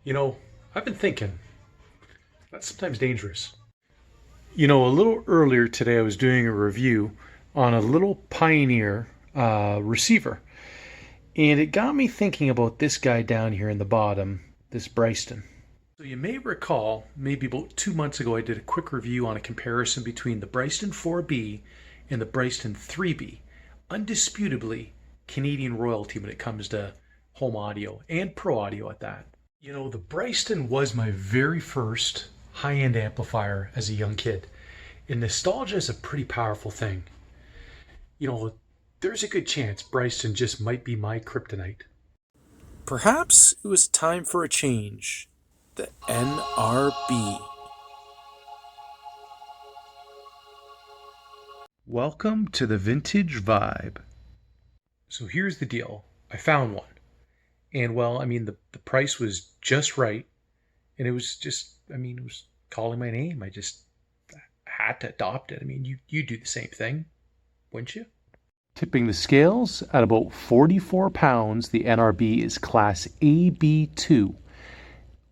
You know, I've been thinking, that's sometimes dangerous. A little earlier today, I was doing a review on a little Pioneer receiver, and it got me thinking about this guy down here in the bottom, this Bryston. So you may recall, maybe about 2 months ago, I did a quick review on a comparison between the Bryston 4B and the Bryston 3B. Undisputably, Canadian royalty when it comes to home audio and pro audio at that. The Bryston was my very first high-end amplifier as a young kid. And nostalgia is a pretty powerful thing. There's a good chance Bryston just might be my kryptonite. Perhaps it was time for a change. The NRB. Welcome to the Vintage Vibe. So here's the deal. I found one. And the price was just right. And it was it was calling my name. I just had to adopt it. You do the same thing, wouldn't you? Tipping the scales at about 44 pounds, the NRB is Class AB2.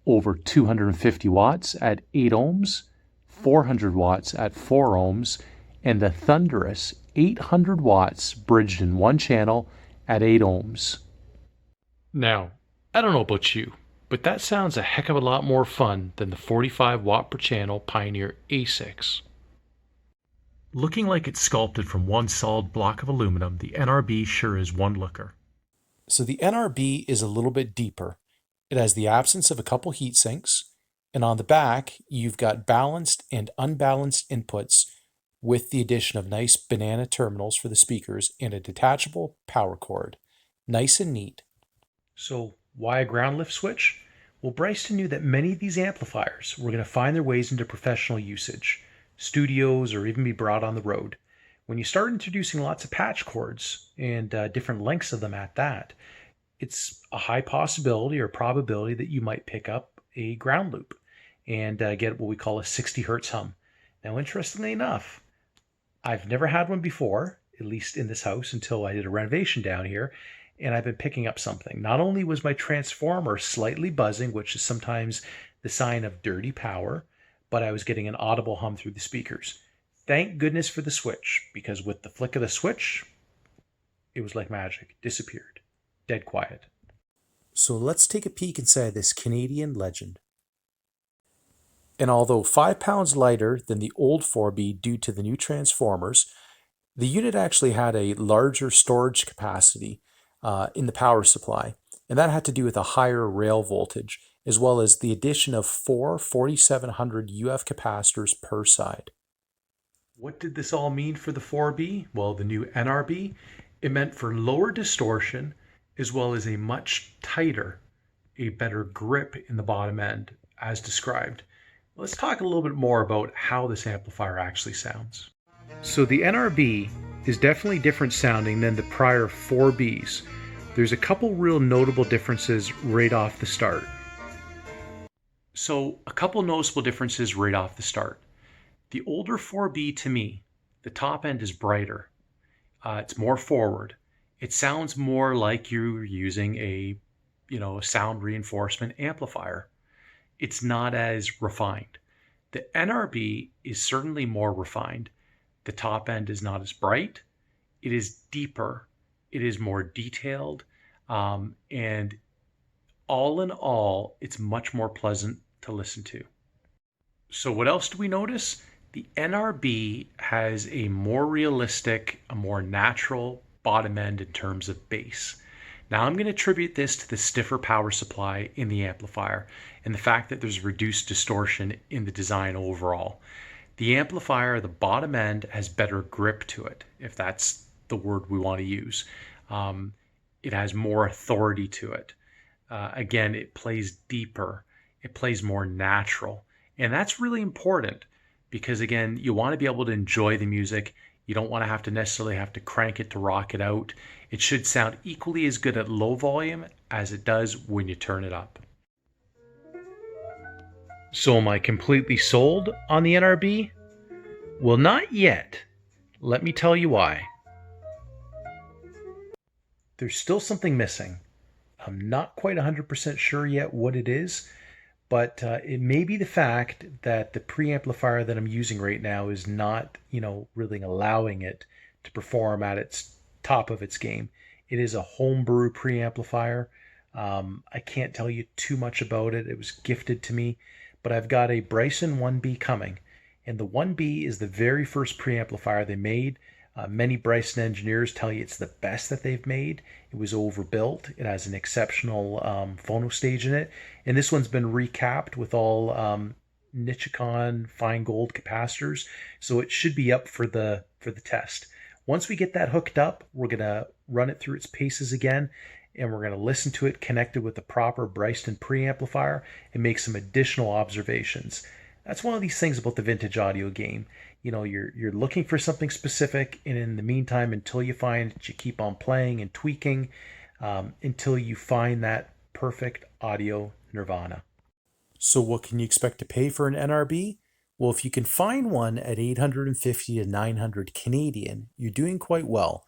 Over 250 watts at 8 ohms, 400 watts at 4 ohms, and the thunderous 800 watts bridged in one channel at 8 ohms. Now, I don't know about you, but that sounds a heck of a lot more fun than the 45 watt per channel Pioneer A6. Looking like it's sculpted from one solid block of aluminum, the NRB sure is one looker. So the NRB is a little bit deeper. It has the absence of a couple heat sinks, and on the back, you've got balanced and unbalanced inputs with the addition of nice banana terminals for the speakers and a detachable power cord. Nice and neat. So why a ground lift switch? Well, Bryston knew that many of these amplifiers were going to find their ways into professional usage, studios, or even be brought on the road. When you start introducing lots of patch cords and different lengths of them at that, it's a high possibility or probability that you might pick up a ground loop and get what we call a 60 hertz hum. Now, interestingly enough, I've never had one before, at least in this house, until I did a renovation down here, and I've been picking up something. Not only was my transformer slightly buzzing, which is sometimes the sign of dirty power, but I was getting an audible hum through the speakers. Thank goodness for the switch, because with the flick of the switch, it was like magic. Disappeared. Dead quiet. So let's take a peek inside this Canadian legend. And although 5 pounds lighter than the old 4B due to the new transformers, the unit actually had a larger storage capacity in the power supply, and that had to do with a higher rail voltage, as well as the addition of 4 4700 UF capacitors per side. What did this all mean for the 4B? Well, the new NRB, it meant for lower distortion, as well as a much tighter, a better grip in the bottom end, as described. Let's talk a little bit more about how this amplifier actually sounds. So the NRB is definitely different sounding than the prior 4Bs. There's a couple real notable differences right off the start. So a couple noticeable differences right off the start. The older 4B, to me, the top end is brighter. It's more forward. It sounds more like you're using a sound reinforcement amplifier. It's not as refined. The NRB is certainly more refined. The top end is not as bright. It is deeper. It is more detailed. And all in all, it's much more pleasant to listen to. So what else do we notice? The NRB has a more realistic, a more natural bottom end in terms of bass. Now I'm going to attribute this to the stiffer power supply in the amplifier and the fact that there's reduced distortion in the design overall. The amplifier, the bottom end, has better grip to it, if that's the word we want to use. It has more authority to it. Again, it plays deeper. It plays more natural. And that's really important because, again, you want to be able to enjoy the music. You don't want to have to necessarily have to crank it to rock it out. It should sound equally as good at low volume as it does when you turn it up. So am I completely sold on the NRB? Well, not yet. Let me tell you why. There's still something missing. I'm not quite 100% sure yet what it is, but it may be the fact that the preamplifier that I'm using right now is not, really allowing it to perform at its top of its game. It is a homebrew preamplifier. I can't tell you too much about it. It was gifted to me, but I've got a Bryston 1B coming, and the 1B is the very first preamplifier they made. Many Bryston engineers tell you it's the best that they've made. It was overbuilt. It has an exceptional phono stage in it, and this one's been recapped with all Nichicon fine gold capacitors, so it should be up for the test. Once we get that hooked up, we're gonna run it through its paces again, and we're gonna listen to it connected with the proper Bryston preamplifier and make some additional observations. That's one of these things about the vintage audio game. You're looking for something specific, and in the meantime, until you find it, you keep on playing and tweaking until you find that perfect audio nirvana. So what can you expect to pay for an NRB? Well, if you can find one at 850 to 900 Canadian, you're doing quite well.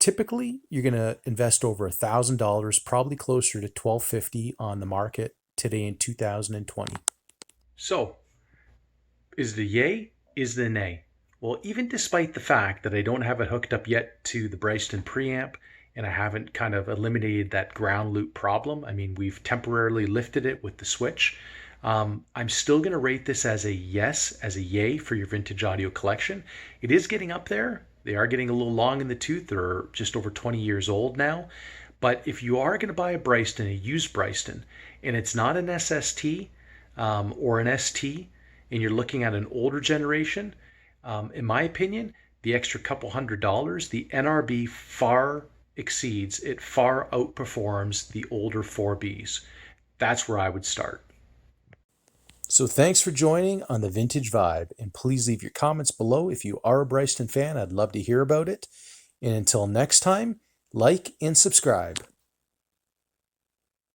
Typically, you're going to invest over $1,000, probably closer to $1,250 on the market today in 2020. So, is the yay? Is the nay? Well, even despite the fact that I don't have it hooked up yet to the Bryston preamp, and I haven't kind of eliminated that ground loop problem, I mean, we've temporarily lifted it with the switch. I'm still going to rate this as a yes, as a yay for your vintage audio collection. It is getting up there. They are getting a little long in the tooth. They're just over 20 years old now. But if you are going to buy a Bryston, a used Bryston, and it's not an SST or an ST, and you're looking at an older generation, in my opinion, the extra couple $100, the NRB far exceeds, it far outperforms the older 4Bs. That's where I would start. So thanks for joining on the Vintage Vibe, and please leave your comments below if you are a Bryston fan. I'd love to hear about it. And until next time, like and subscribe.